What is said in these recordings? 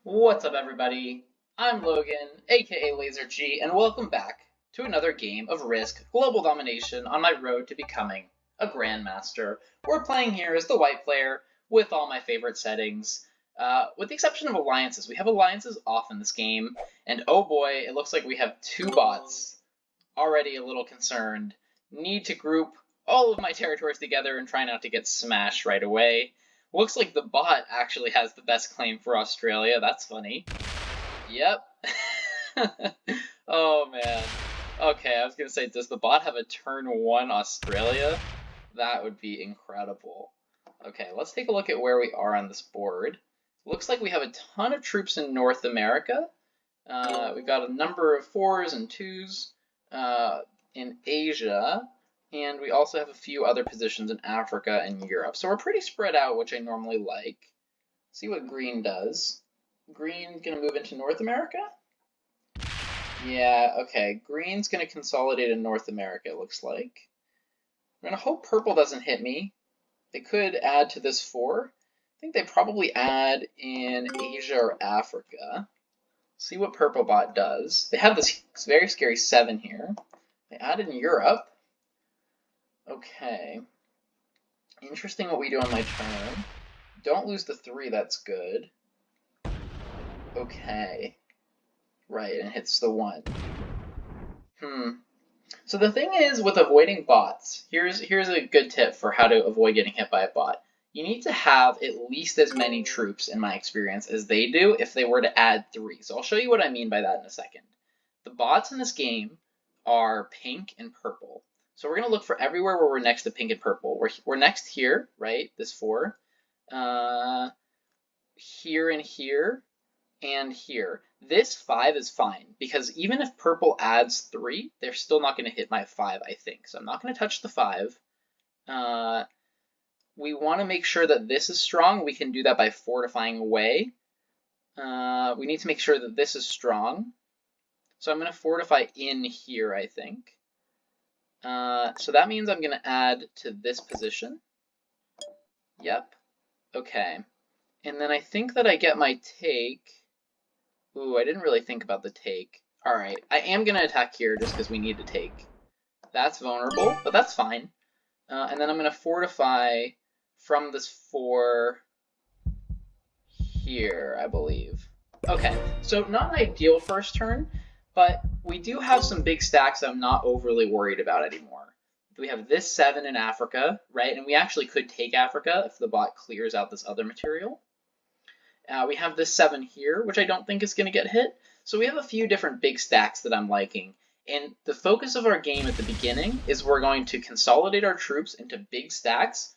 What's up, everybody? I'm Logan, aka Laser G, and welcome back to another game of Risk Global Domination on my road to becoming a Grandmaster. We're playing here as the white player with all my favorite settings, with the exception of alliances. We have alliances off in this game, and oh boy, it looks like we have two bots. Already a little concerned. Need to group all of my territories together and try not to get smashed right away. Looks like the bot actually has the best claim for Australia. That's funny. Yep. Oh man. Okay, I was gonna say, does the bot have a turn 1 Australia? That would be incredible. Okay, let's take a look at where we are on this board. Looks like we have a ton of troops in North America. We've got a number of 4s and 2s in Asia. And we also have a few other positions in Africa and Europe. So we're pretty spread out, which I normally like. See what green does. Green gonna move into North America? Yeah, okay. Green's gonna consolidate in North America, it looks like. I'm gonna hope purple doesn't hit me. They could add to this 4. I think they probably add in Asia or Africa. See what purple bot does. They have this very scary 7 here. They add in Europe. Okay. Interesting what we do on my turn. Don't lose the 3, that's good. Okay. Right, and hits the 1. So the thing is with avoiding bots, here's a good tip for how to avoid getting hit by a bot. You need to have at least as many troops, in my experience, as they do if they were to add 3. So I'll show you what I mean by that in a second. The bots in this game are pink and purple. So we're going to look for everywhere where we're next to pink and purple. We're next here, right? This 4. Here and here and here. This 5 is fine because even if purple adds 3, they're still not going to hit my 5, I think. So I'm not going to touch the 5. We want to make sure that this is strong. We can do that by fortifying away. We need to make sure that this is strong. So I'm going to fortify in here, I think. So that means I'm going to add to this position. Yep. Okay. And then I think that I get my take. Ooh, I didn't really think about the take. Alright, I am going to attack here just because we need to take. That's vulnerable, but that's fine. And then I'm going to fortify from this 4 here, I believe. Okay, so not an ideal first turn, but we do have some big stacks I'm not overly worried about anymore. We have this 7 in Africa, right? And we actually could take Africa if the bot clears out this other material. We have this 7 here, which I don't think is going to get hit. So we have a few different big stacks that I'm liking. And the focus of our game at the beginning is we're going to consolidate our troops into big stacks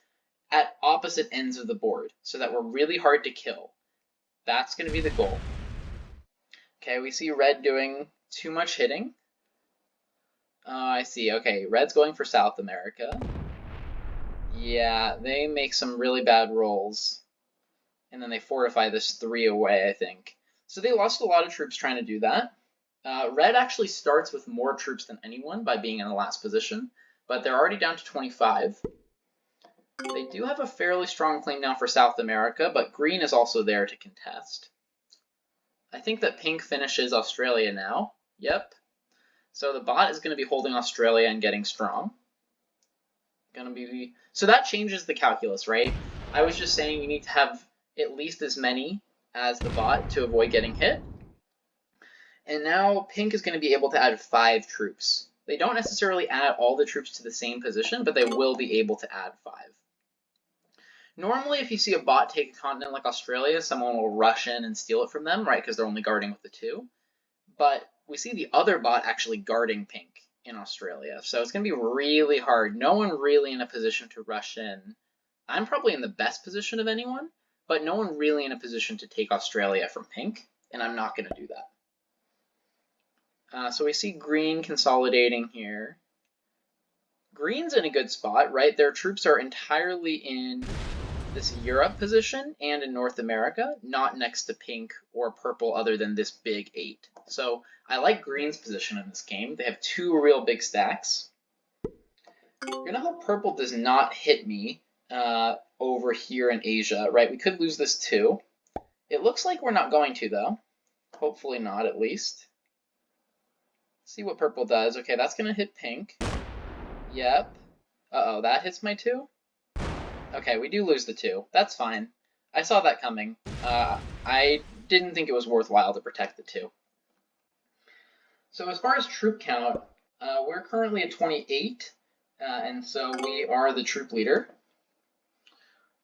at opposite ends of the board so that we're really hard to kill. That's going to be the goal. Okay, we see red doing too much hitting. I see. Okay, red's going for South America. Yeah, they make some really bad rolls. And then they fortify this 3 away, I think. So they lost a lot of troops trying to do that. Red actually starts with more troops than anyone by being in the last position, but they're already down to 25. They do have a fairly strong claim now for South America, but green is also there to contest. I think that pink finishes Australia now. Yep. So the bot is going to be holding Australia and getting strong. So that changes the calculus, right? I was just saying you need to have at least as many as the bot to avoid getting hit. And now pink is going to be able to add 5 troops. They don't necessarily add all the troops to the same position, but they will be able to add 5. Normally, if you see a bot take a continent like Australia, someone will rush in and steal it from them, right, because they're only guarding with the 2. But we see the other bot actually guarding pink in Australia. So it's going to be really hard. No one really in a position to rush in. I'm probably in the best position of anyone, but no one really in a position to take Australia from pink, and I'm not going to do that. So we see green consolidating here. Green's in a good spot, right? Their troops are entirely in this Europe position and in North America, not next to pink or purple other than this big 8. So I like green's position in this game. They have 2 real big stacks. I'm going to hope purple does not hit me over here in Asia, right? We could lose this too. It looks like we're not going to, though. Hopefully not, at least. See what purple does. Okay, that's going to hit pink. Yep. Uh-oh, that hits my 2? Okay, we do lose the 2. That's fine. I saw that coming. I didn't think it was worthwhile to protect the 2. So as far as troop count, we're currently at 28, and so we are the troop leader.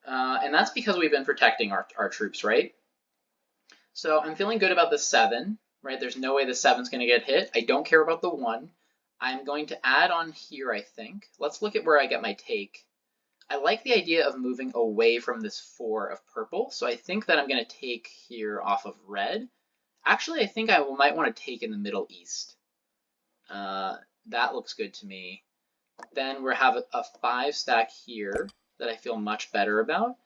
And that's because we've been protecting our troops, right? So I'm feeling good about the 7, right? There's no way the 7's going to get hit. I don't care about the 1. I'm going to add on here, I think. Let's look at where I get my take. I like the idea of moving away from this 4 of purple, so I think that I'm going to take here off of red. Actually, I think I might want to take in the Middle East. That looks good to me. Then we'll have a 5 stack here that I feel much better about,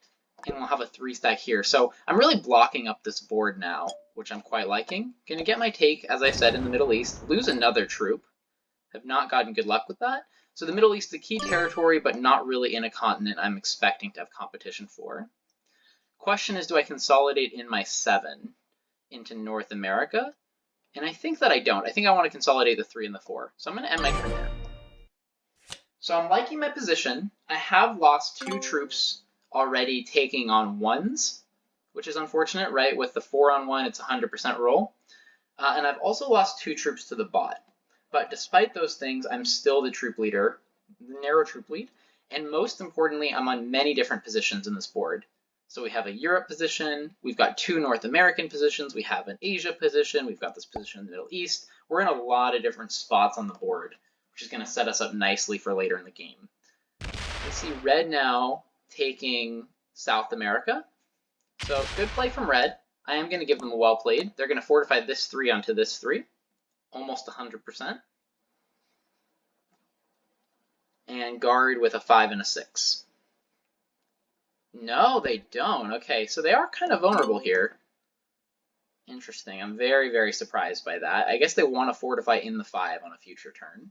and we'll have a 3 stack here. So I'm really blocking up this board now, which I'm quite liking. Gonna get my take, as I said, in the Middle East, lose another troop. Have not gotten good luck with that. So the Middle East is a key territory, but not really in a continent I'm expecting to have competition for. Question is, do I consolidate in my 7 into North America? And I think that I don't. I think I want to consolidate the 3 and the 4. So I'm going to end my turn there. So I'm liking my position. I have lost 2 troops already taking on 1s, which is unfortunate, right? With the 4 on 1, it's 100% roll. And I've also lost 2 troops to the bot. But despite those things, I'm still the troop leader, narrow troop lead. And most importantly, I'm on many different positions in this board. So we have a Europe position, we've got 2 North American positions, we have an Asia position, we've got this position in the Middle East. We're in a lot of different spots on the board, which is going to set us up nicely for later in the game. We see red now taking South America. So good play from red. I am going to give them a well played. They're going to fortify this 3 onto this 3. Almost 100%. And guard with a 5 and a 6. No, they don't. Okay, so they are kind of vulnerable here. Interesting. I'm very, very surprised by that. I guess they want to fortify in the 5 on a future turn.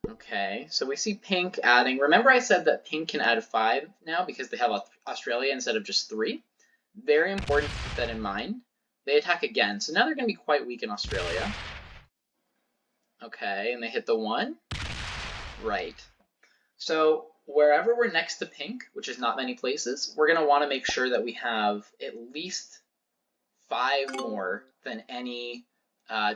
Okay, so we see pink adding. Remember I said that pink can add 5 now because they have Australia instead of just 3? Very important to keep that in mind. They attack again, so now they're going to be quite weak in Australia. Okay, and they hit the 1. Right. So wherever we're next to pink, which is not many places, we're going to want to make sure that we have at least 5 more than any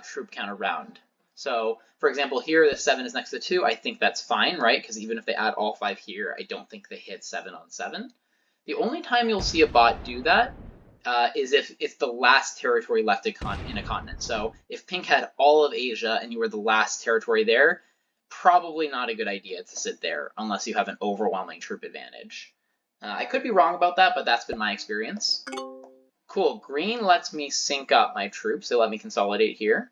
troop count around. So, for example, here the 7 is next to 2. I think that's fine, right? Because even if they add all 5 here, I don't think they hit 7 on 7. The only time you'll see a bot do that is if it's the last territory left in a continent. So if pink had all of Asia and you were the last territory there, probably not a good idea to sit there unless you have an overwhelming troop advantage. I could be wrong about that, but that's been my experience. Cool, green lets me sync up my troops. They let me consolidate here.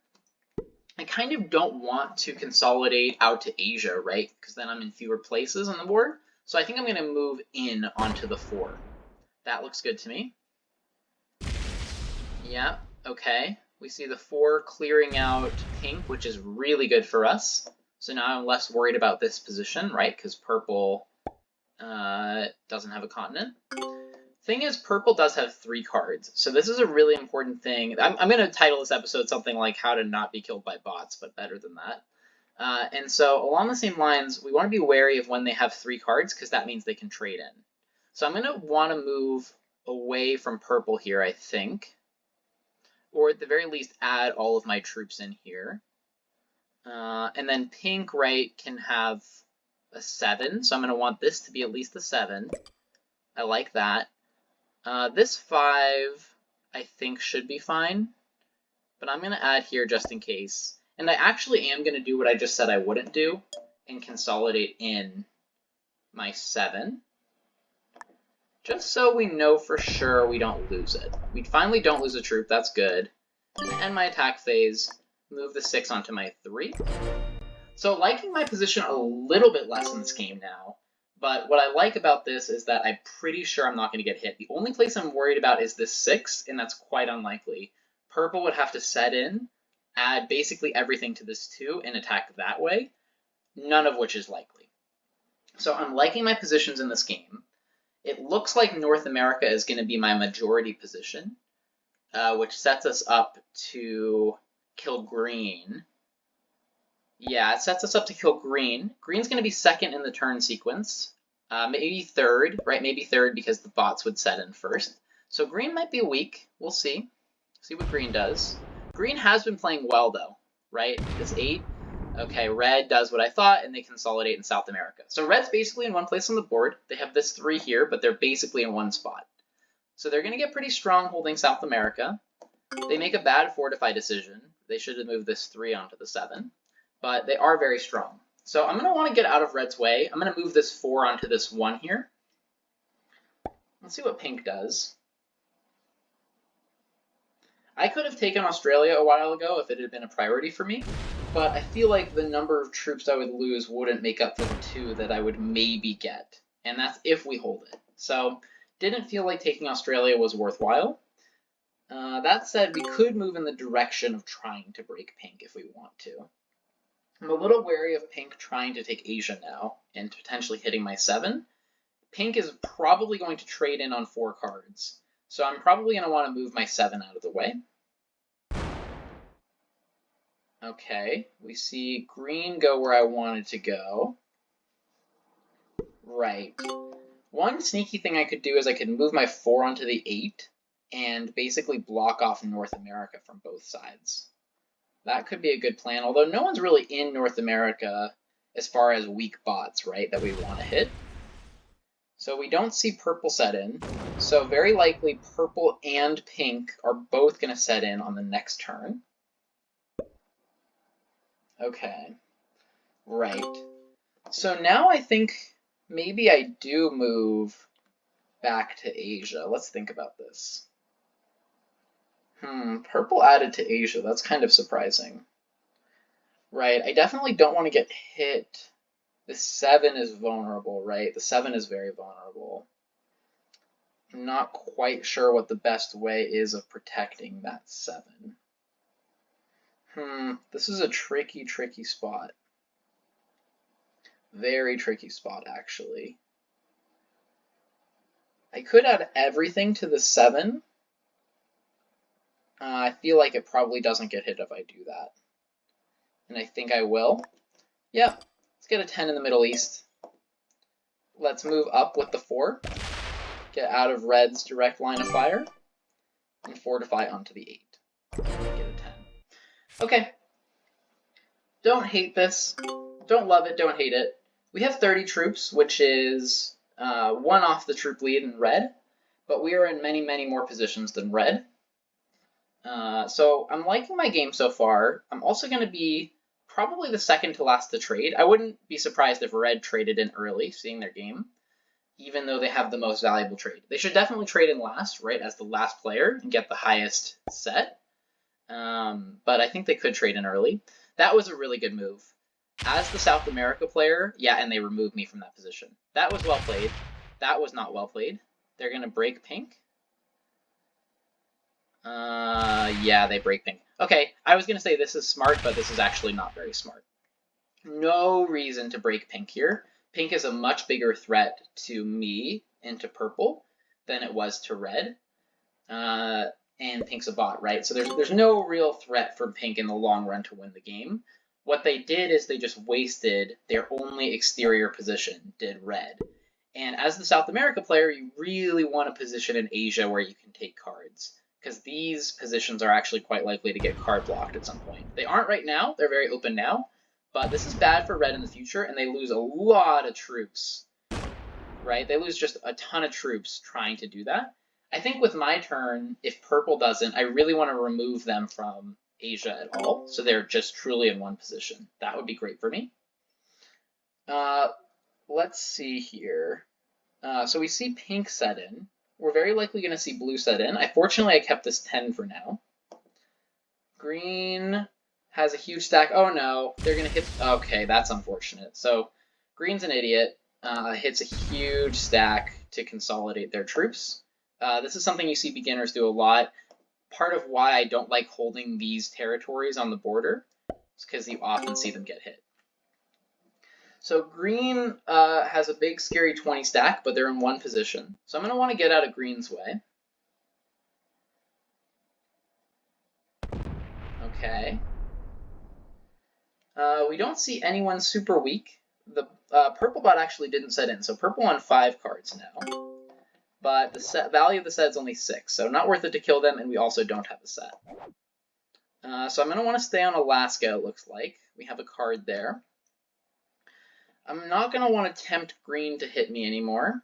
I kind of don't want to consolidate out to Asia, right? Because then I'm in fewer places on the board. So I think I'm going to move in onto the 4. That looks good to me. Yeah, okay. We see the 4 clearing out pink, which is really good for us. So now I'm less worried about this position, right? Because purple doesn't have a continent. Thing is, purple does have 3 cards. So this is a really important thing. I'm going to title this episode something like How to Not Be Killed by Bots, but better than that. And so along the same lines, we want to be wary of when they have 3 cards, because that means they can trade in. So I'm going to want to move away from purple here, I think. Or at the very least, add all of my troops in here. And then pink, right, can have a 7. So I'm going to want this to be at least a 7. I like that. This 5, I think, should be fine. But I'm going to add here just in case. And I actually am going to do what I just said I wouldn't do and consolidate in my 7. Just so we know for sure we don't lose it. We finally don't lose a troop, that's good. And end my attack phase, move the 6 onto my 3. So liking my position a little bit less in this game now, but what I like about this is that I'm pretty sure I'm not going to get hit. The only place I'm worried about is this 6, and that's quite unlikely. Purple would have to set in, add basically everything to this 2, and attack that way, none of which is likely. So I'm liking my positions in this game. It looks like North America is going to be my majority position, which sets us up to kill green. Yeah, it sets us up to kill green. Green's going to be second in the turn sequence. Maybe third, right? Maybe third because the bots would set in first. So green might be weak. We'll see. See what green does. Green has been playing well, though, right? This 8. Okay, red does what I thought, and they consolidate in South America. So red's basically in one place on the board. They have this 3 here, but they're basically in one spot. So they're going to get pretty strong holding South America. They make a bad fortify decision. They should have moved this 3 onto the 7. But they are very strong. So I'm going to want to get out of red's way. I'm going to move this 4 onto this 1 here. Let's see what pink does. I could have taken Australia a while ago if it had been a priority for me, but I feel like the number of troops I would lose wouldn't make up for the 2 that I would maybe get, and that's if we hold it. So didn't feel like taking Australia was worthwhile. That said, we could move in the direction of trying to break pink if we want to. I'm a little wary of pink trying to take Asia now and potentially hitting my 7. Pink is probably going to trade in on 4 cards. So I'm probably going to want to move my 7 out of the way. Okay, we see green go where I wanted to go. Right. One sneaky thing I could do is I could move my 4 onto the 8 and basically block off North America from both sides. That could be a good plan, although no one's really in North America as far as weak bots, right, that we want to hit. So we don't see purple set in, so very likely purple and pink are both going to set in on the next turn. Okay, right. So now I think maybe I do move back to Asia. Let's think about this. Purple added to Asia, that's kind of surprising. Right, I definitely don't want to get hit. The 7 is vulnerable, right? The 7 is very vulnerable. I'm not quite sure what the best way is of protecting that 7. This is a tricky, tricky spot. Very tricky spot, actually. I could add everything to the 7. I feel like it probably doesn't get hit if I do that. And I think I will. Yep. Let's get a 10 in the Middle East. Let's move up with the 4. Get out of red's direct line of fire. And fortify onto the 8. Get a 10. Okay. Don't hate this. Don't love it, don't hate it. We have 30 troops, which is 1 off the troop lead in red. But we are in many, many more positions than red. So I'm liking my game so far. I'm also going to be probably the second to last to trade. I wouldn't be surprised if red traded in early, seeing their game, even though they have the most valuable trade. They should definitely trade in last, right, as the last player and get the highest set. But I think they could trade in early. That was a really good move. As the South America player, yeah, and they removed me from that position. That was well played. That was not well played. They're going to break pink. Yeah, they break pink. Okay, I was going to say this is smart, but this is actually not very smart. No reason to break pink here. Pink is a much bigger threat to me and to purple than it was to red. And pink's a bot, right? So there's no real threat for pink in the long run to win the game. What they did is they just wasted their only exterior position, did red. And as the South America player, you really want a position in Asia where you can take cards, because these positions are actually quite likely to get card blocked at some point. They aren't right now, they're very open now, but this is bad for red in the future, and they lose a lot of troops, right? They lose just a ton of troops trying to do that. I think with my turn, if purple doesn't, I really want to remove them from Asia at all, so they're just truly in one position. That would be great for me. Let's see here. So we see pink set in. We're very likely going to see blue set in. Fortunately, I kept this 10 for now. Green has a huge stack. Oh no, they're going to hit. Okay, that's unfortunate. So green's an idiot. Hits a huge stack to consolidate their troops. This is something you see beginners do a lot. Part of why I don't like holding these territories on the border is because you often see them get hit. So green has a big scary 20 stack, but they're in one position. So I'm going to want to get out of green's way. Okay. We don't see anyone super weak. The purple bot actually didn't set in, so purple on 5 cards now. But the value of the set is only 6, so not worth it to kill them, and we also don't have a set. So I'm going to want to stay on Alaska, it looks like. We have a card there. I'm not going to want to tempt green to hit me anymore.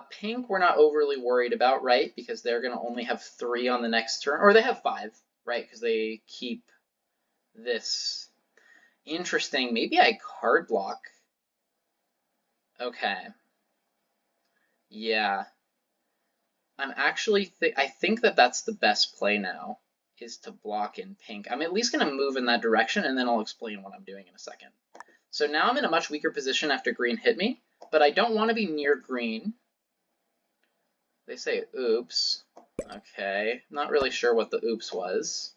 Pink we're not overly worried about, right? Because they're going to only have 3 on the next turn. Or they have 5, right? Because they keep this. Interesting. Maybe I card block. Okay. Yeah. I'm actually... I think that that's the best play now, is to block in pink. I'm at least going to move in that direction, and then I'll explain what I'm doing in a second. So now I'm in a much weaker position after green hit me, but I don't want to be near green. They say oops. Okay, not really sure what the oops was.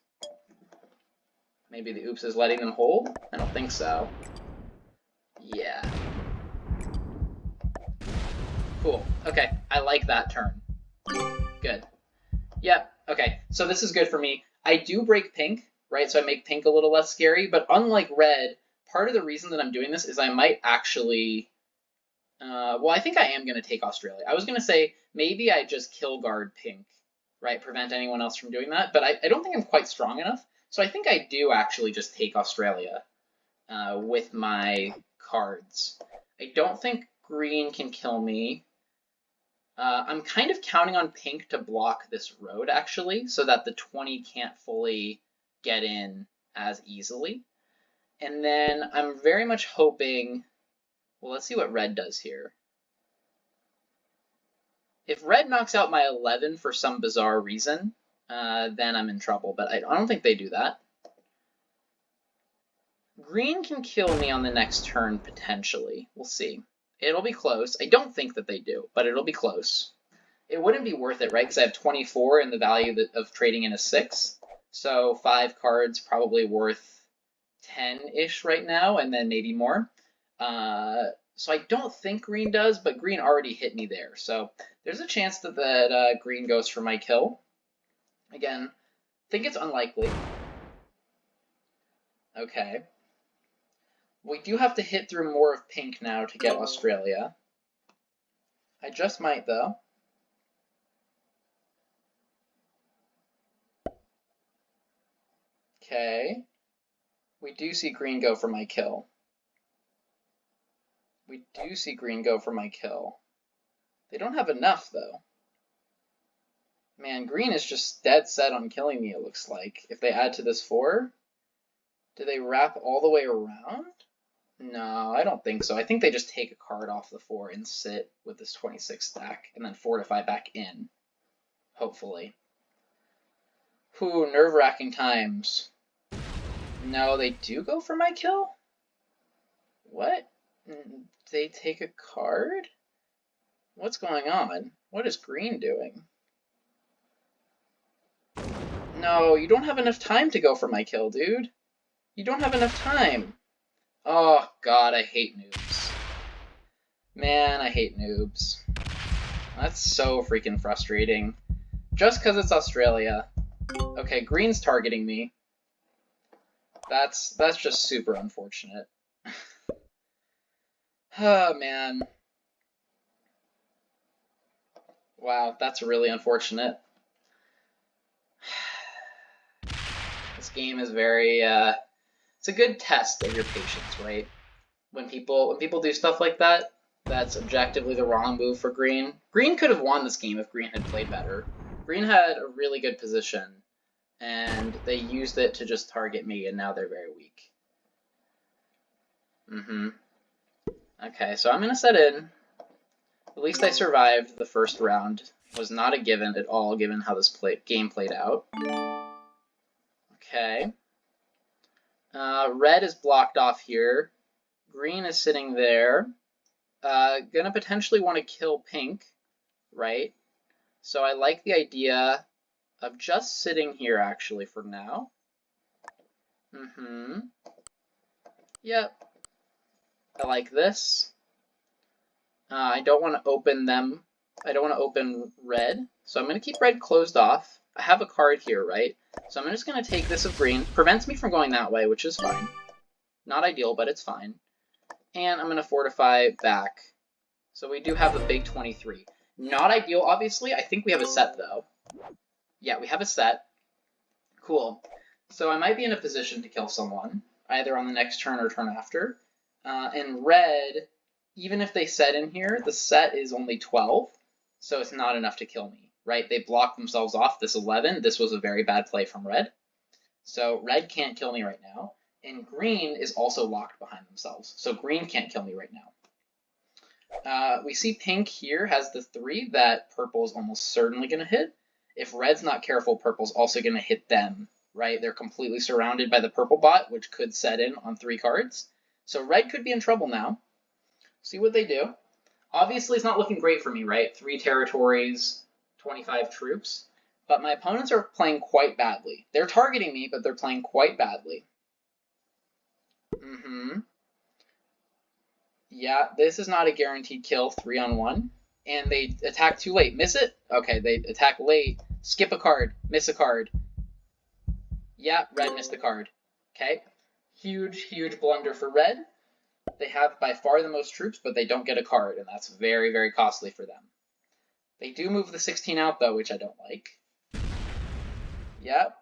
Maybe the oops is letting them hold? I don't think so. Yeah. Cool. Okay, I like that turn. Good. Yep, okay, so this is good for me. I do break pink, right, so I make pink a little less scary, but unlike red, part of the reason that I'm doing this is I might actually... well, I think I am going to take Australia. I was going to say maybe I just kill guard pink, right? Prevent anyone else from doing that. But I don't think I'm quite strong enough. So I think I do actually just take Australia with my cards. I don't think green can kill me. I'm kind of counting on pink to block this road, actually, so that the 20 can't fully get in as easily. And then I'm very much hoping... Well, let's see what red does here. If red knocks out my 11 for some bizarre reason, then I'm in trouble, but I don't think they do that. Green can kill me on the next turn, potentially. We'll see. It'll be close. I don't think that they do, but it'll be close. It wouldn't be worth it, right? Because I have 24 and the value of trading in is 6. So 5 cards probably worth 10-ish right now, and then maybe more. So I don't think green does, but green already hit me there. So there's a chance that green goes for my kill. Again, think it's unlikely. Okay. We do have to hit through more of pink now to get Australia. I just might, though. Okay. We do see green go for my kill. We do see green go for my kill. They don't have enough, though. Man, green is just dead set on killing me, it looks like. If they add to this 4, do they wrap all the way around? No, I don't think so. I think they just take a card off the 4 and sit with this 26 stack, and then fortify back in. Hopefully. Whew, nerve-wracking times. No, they do go for my kill? What? They take a card? What's going on? What is green doing? No, you don't have enough time to go for my kill, dude. You don't have enough time. Oh, God, I hate noobs. Man, I hate noobs. That's so freaking frustrating. Just because it's Australia. Okay, green's targeting me. That's just super unfortunate. Oh, man. Wow, that's really unfortunate. This game is very, it's a good test of your patience, right? When people do stuff like that, that's objectively the wrong move for green. Green could have won this game if green had played better. Green had a really good position, and they used it to just target me, and now they're very weak. Okay, so I'm going to set in. At least I survived the first round. It was not a given at all, given how this game played out. Okay. Red is blocked off here. Green is sitting there. Gonna potentially want to kill pink, right? So I like the idea of just sitting here, actually, for now. Yep. I like this. I don't want to open them. I don't want to open red, so I'm going to keep red closed off. I have a card here, right? So I'm just going to take this of green. Prevents me from going that way, which is fine. Not ideal, but it's fine. And I'm going to fortify back. So we do have a big 23. Not ideal, obviously. I think we have a set, though. Yeah, we have a set. Cool. So I might be in a position to kill someone, either on the next turn or turn after. And red, even if they set in here, the set is only 12, so it's not enough to kill me, right? They block themselves off this 11. This was a very bad play from red. So red can't kill me right now. And green is also locked behind themselves, so green can't kill me right now. We see pink here has the 3 that purple is almost certainly going to hit. If red's not careful, purple's also going to hit them, right? They're completely surrounded by the purple bot, which could set in on 3 cards. So red could be in trouble now. See what they do. Obviously, it's not looking great for me, right? 3 territories, 25 troops. But my opponents are playing quite badly. They're targeting me, but they're playing quite badly. Yeah, this is not a guaranteed kill, 3-on-1. And they attack too late. Miss it? Okay, they attack late. Skip a card. Miss a card. Yeah, red missed the card. Okay. Huge, huge blunder for red. They have by far the most troops, but they don't get a card, and that's very, very costly for them. They do move the 16 out, though, which I don't like. Yep.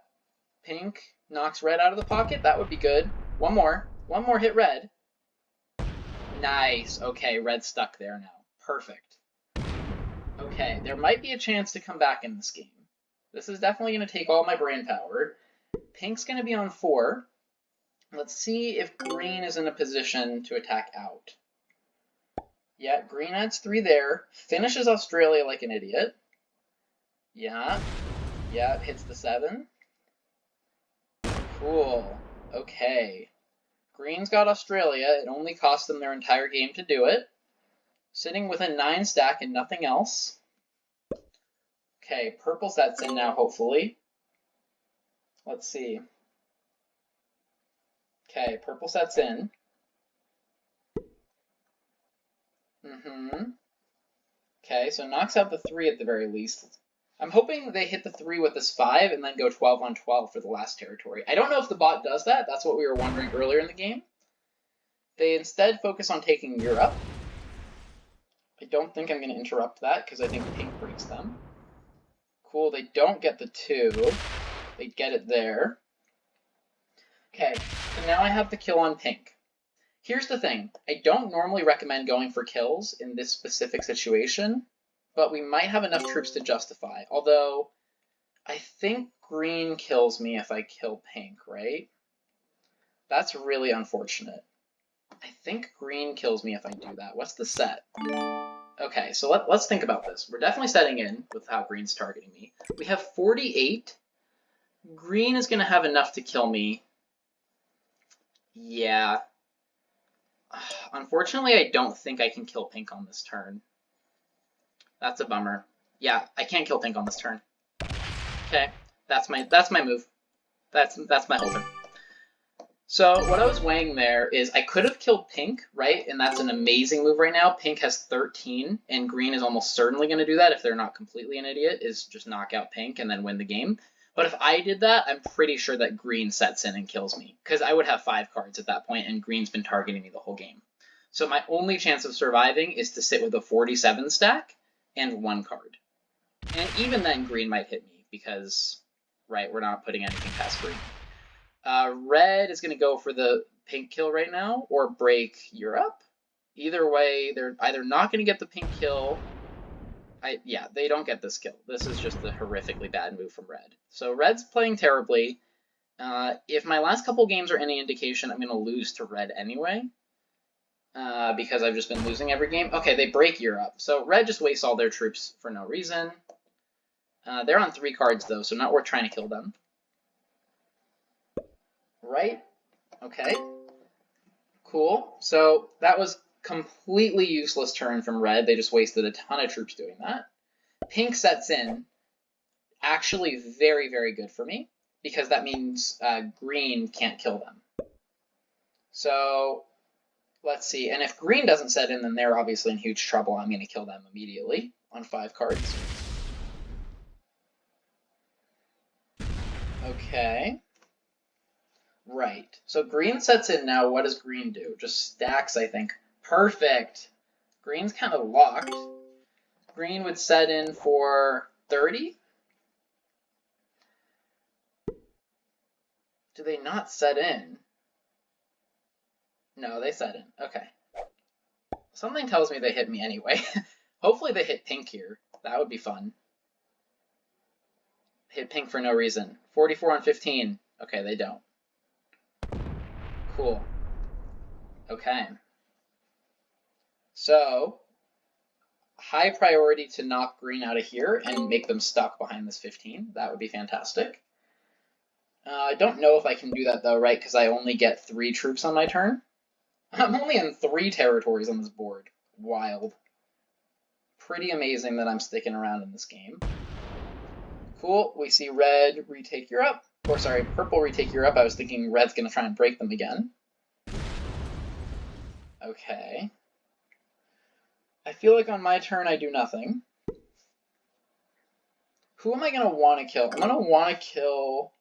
Pink knocks red out of the pocket. That would be good. One more. One more hit red. Nice. Okay, red's stuck there now. Perfect. Okay, there might be a chance to come back in this game. This is definitely going to take all my brain power. Pink's going to be on 4. Let's see if green is in a position to attack out. Yeah, green adds 3 there. Finishes Australia like an idiot. Yeah. Yeah, it hits the 7. Cool. Okay. Green's got Australia. It only cost them their entire game to do it. Sitting with a 9 stack and nothing else. Okay, purple sets in now, hopefully. Let's see. Okay, purple sets in. Okay, so knocks out the 3 at the very least. I'm hoping they hit the 3 with this 5 and then go 12 on 12 for the last territory. I don't know if the bot does that. That's what we were wondering earlier in the game. They instead focus on taking Europe. I don't think I'm going to interrupt that because I think pink breaks them. Cool, they don't get the 2. They get it there. Okay, so now I have the kill on pink. Here's the thing. I don't normally recommend going for kills in this specific situation, but we might have enough troops to justify. Although, I think green kills me if I kill pink, right? That's really unfortunate. I think green kills me if I do that. What's the set? Okay, so let's think about this. We're definitely setting in with how green's targeting me. We have 48. Green is going to have enough to kill me. Yeah. Unfortunately, I don't think I can kill pink on this turn. That's a bummer. Yeah, I can't kill pink on this turn. Okay, that's my move. That's my whole turn. So what I was weighing there is I could have killed pink, right? And that's an amazing move right now. Pink has 13, and green is almost certainly going to do that if they're not completely an idiot, is just knock out pink and then win the game. But if I did that, I'm pretty sure that green sets in and kills me, because I would have 5 cards at that point, and green's been targeting me the whole game. So my only chance of surviving is to sit with a 47 stack and 1 card. And even then, green might hit me, because, right, we're not putting anything past green. Red is going to go for the pink kill right now, or break Europe. Either way, they're either not going to get the pink kill. Yeah, they don't get this kill. This is just a horrifically bad move from red. So red's playing terribly. If my last couple games are any indication, I'm going to lose to red anyway, because I've just been losing every game. Okay, they break Europe. So red just wastes all their troops for no reason. They're on 3 cards, though, so not worth trying to kill them. Right? Okay. Cool. So that was completely useless turn from red. They just wasted a ton of troops doing that. Pink sets in. Actually very, very good for me, because that means green can't kill them. So Let's see. And if green doesn't set in, then they're obviously in huge trouble. I'm going to kill them immediately on 5 cards. Okay. Right. So green sets in now. What does green do? Just stacks, I think. Perfect. Green's kind of locked. Green would set in for 30. Do they not set in? No, they set in. Okay. Something tells me they hit me anyway. Hopefully they hit pink here. That would be fun. Hit pink for no reason. 44 on 15. Okay, they don't. Cool. Okay. So, high priority to knock green out of here and make them stuck behind this 15. That would be fantastic. I don't know if I can do that though, right? Because I only get 3 troops on my turn. I'm only in 3 territories on this board. Wild. Pretty amazing that I'm sticking around in this game. Cool. We see red retake Europe. Or sorry, purple retake Europe. I was thinking red's going to try and break them again. Okay. I feel like on my turn I do nothing. Who am I going to want to kill? I'm going to want to kill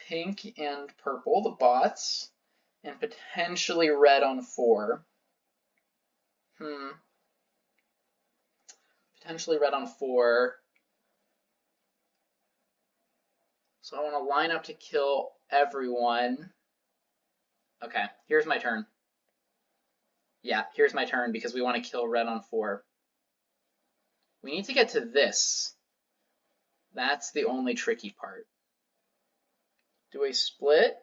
pink and purple, the bots, and potentially red on 4. Potentially red on 4. So I want to line up to kill everyone. Okay, here's my turn. Yeah, here's my turn because we want to kill red on 4. We need to get to this. That's the only tricky part. Do I split?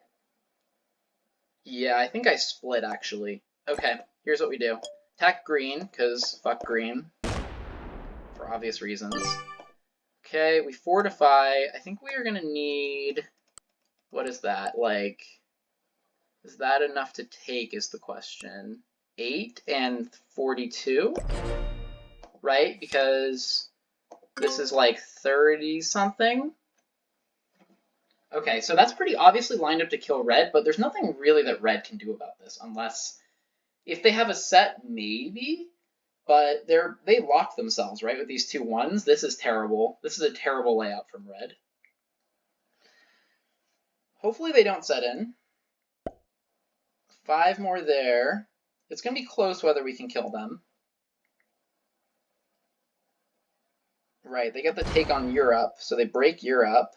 Yeah, I think I split actually. Okay, here's what we do. Attack green, because fuck green. For obvious reasons. Okay, we fortify. I think we are going to need... What is that? Like, is that enough to take is the question. 8 and 42? Right? Because this is like 30-something? Okay, so that's pretty obviously lined up to kill red, but there's nothing really that red can do about this, unless... If they have a set, maybe? But they lock themselves, right, with these 2 1s. This is terrible. This is a terrible layout from red. Hopefully they don't set in. 5 more there. It's going to be close whether we can kill them. Right, they get the take on Europe, so they break Europe.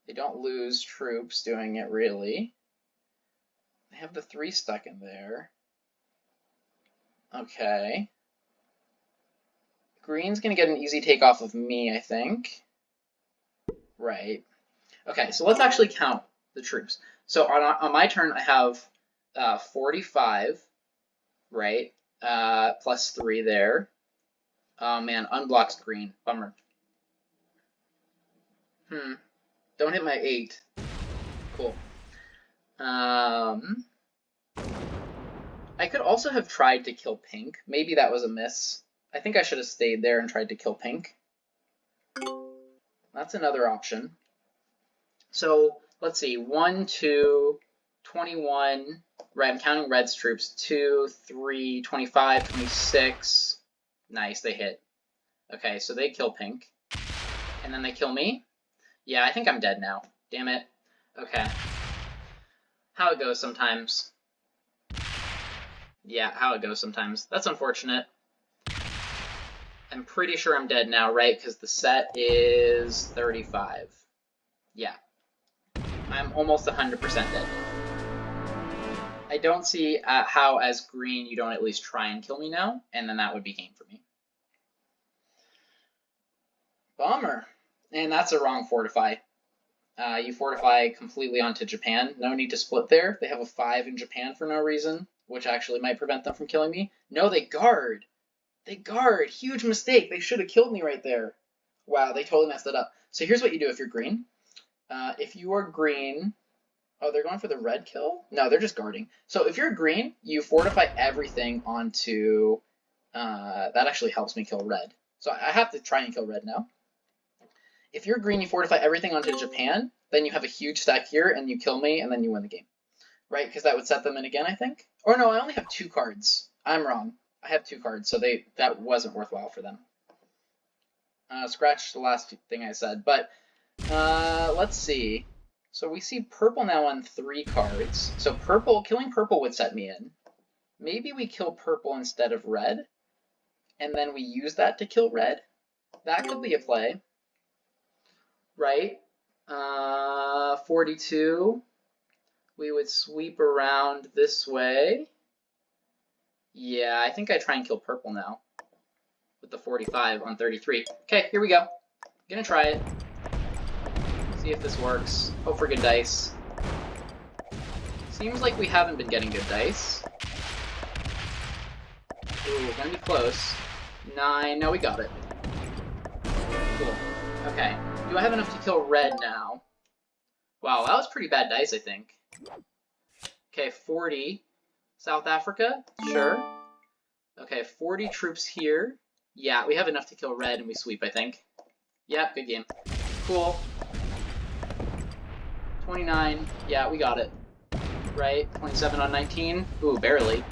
They don't lose troops doing it, really. They have the 3 stuck in there. Okay. Green's going to get an easy take off of me, I think. Right. Okay, so let's actually count the troops. So on my turn, I have 45, right? Plus 3 there. Oh, man, unblocks green. Bummer. Don't hit my 8. Cool. I could also have tried to kill pink. Maybe that was a miss. I think I should have stayed there and tried to kill pink. That's another option. So let's see. 1, 2, 21. Right, I'm counting red's troops. 2, 3, 25, 26. Nice, they hit. Okay, so they kill pink. And then they kill me? Yeah, I think I'm dead now. Damn it. Okay. How it goes sometimes. Yeah, how it goes sometimes. That's unfortunate. I'm pretty sure I'm dead now, right? Because the set is 35. Yeah. I'm almost 100% dead. I don't see how, as green, you don't at least try and kill me now, and then that would be game for me. Bummer. And that's a wrong fortify. You fortify completely onto Japan. No need to split there. They have a 5 in Japan for no reason, which actually might prevent them from killing me. No, they guard. They guard. Huge mistake. They should have killed me right there. Wow, they totally messed it up. So here's what you do if you're green. If you are green... Oh, they're going for the red kill? No, they're just guarding. So if you're green, you fortify everything onto... that actually helps me kill red. So I have to try and kill red now. If you're green, you fortify everything onto Japan, then you have a huge stack here, and you kill me, and then you win the game. right? Because that would set them in again, I think. Or no, I only have 2 cards. I'm wrong. I have 2 cards, so that wasn't worthwhile for them. Scratch the last thing I said, but let's see. So we see purple now on 3 cards. So killing purple would set me in. Maybe we kill purple instead of red, and then we use that to kill red. That could be a play, right? 42. We would sweep around this way. Yeah, I think I try and kill purple now with the 45 on 33. Okay, here we go. Gonna try it. See if this works. Hope for good dice. Seems like we haven't been getting good dice. Ooh, gonna be close. 9. No, we got it. Cool. Okay. Do I have enough to kill red now? Wow, that was pretty bad dice, I think. Okay, 40. South Africa? Sure. Okay, 40 troops here. Yeah, we have enough to kill red and we sweep, I think. Yeah, good game. Cool. 29. Yeah, we got it. Right? 27 on 19. Ooh, barely.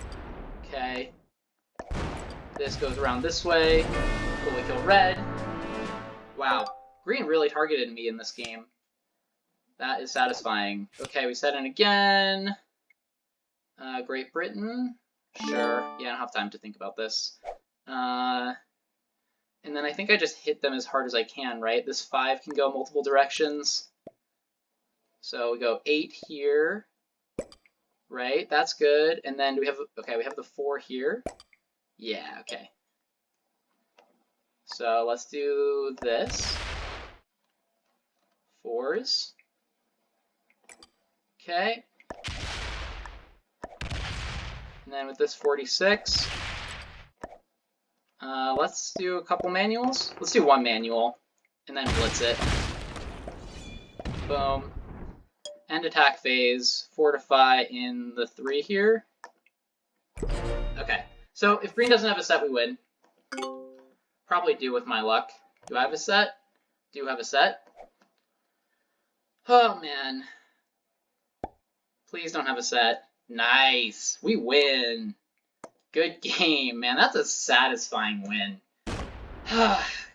Okay. This goes around this way. Cool, we kill red. Wow. Green really targeted me in this game. That is satisfying. Okay, we set in again. Great Britain. Sure. Yeah, I don't have time to think about this. And then I think I just hit them as hard as I can, right? This 5 can go multiple directions. So we go 8 here. Right? That's good. And then we have the 4 here. Yeah, okay. So let's do this. 4s. Okay. And then with this 46, let's do a couple manuals. Let's do 1 manual, and then blitz it. Boom. End attack phase. Fortify in the 3 here. Okay. So if green doesn't have a set, we win. Probably do with my luck. Do I have a set? Do have a set? Oh, man. Please don't have a set. Nice. We win. Good game, man. That's a satisfying win.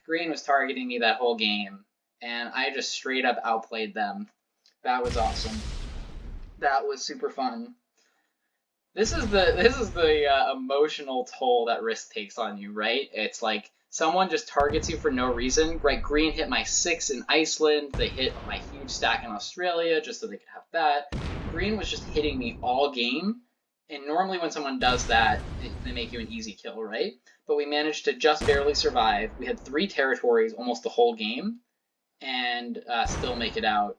Green was targeting me that whole game, and I just straight up outplayed them. That was awesome. That was super fun. This is the emotional toll that risk takes on you, right? It's like someone just targets you for no reason. Right? Green hit my 6 in Iceland. They hit my huge stack in Australia just so they could have that. Green was just hitting me all game. And normally when someone does that, they make you an easy kill, right? But we managed to just barely survive. We had 3 territories almost the whole game, and still make it out.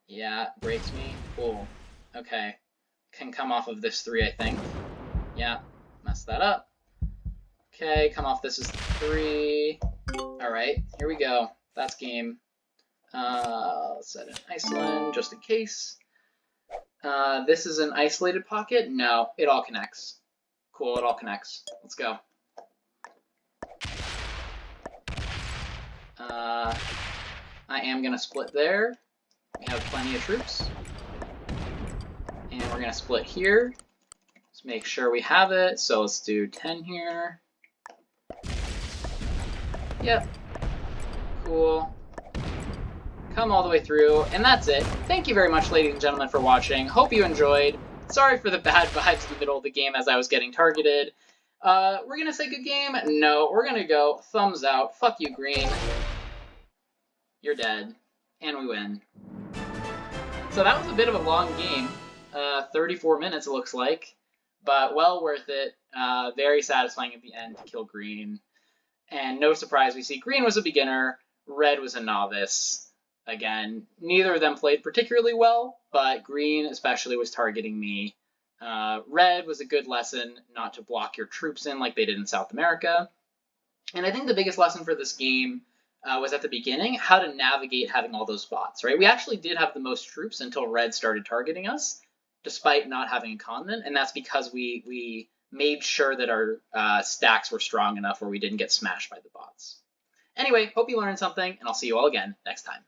Yeah, breaks me. Cool. Okay. Can come off of this 3, I think. Yeah, messed that up. Okay, come off this is 3. Alright, here we go. That's game. Let's set in Iceland, just in case. This is an isolated pocket? No, it all connects. Cool, it all connects. Let's go. I am going to split there. We have plenty of troops. And we're going to split here. Let's make sure we have it. So let's do 10 here. Yep. Cool. Come all the way through, and that's it. Thank you very much, ladies and gentlemen, for watching. Hope you enjoyed. Sorry for the bad vibes in the middle of the game as I was getting targeted. We're going to say good game? No, we're going to go thumbs out. Fuck you, green. You're dead. And we win. So that was a bit of a long game. 34 minutes, it looks like. But well worth it. Very satisfying at the end to kill green. And no surprise, we see green was a beginner, red was a novice. Again, neither of them played particularly well, but green especially was targeting me. Red was a good lesson not to block your troops in like they did in South America. And I think the biggest lesson for this game was at the beginning, how to navigate having all those bots, right? We actually did have the most troops until red started targeting us, despite not having a continent, and that's because we made sure that our stacks were strong enough where we didn't get smashed by the bots. Anyway, hope you learned something, and I'll see you all again next time.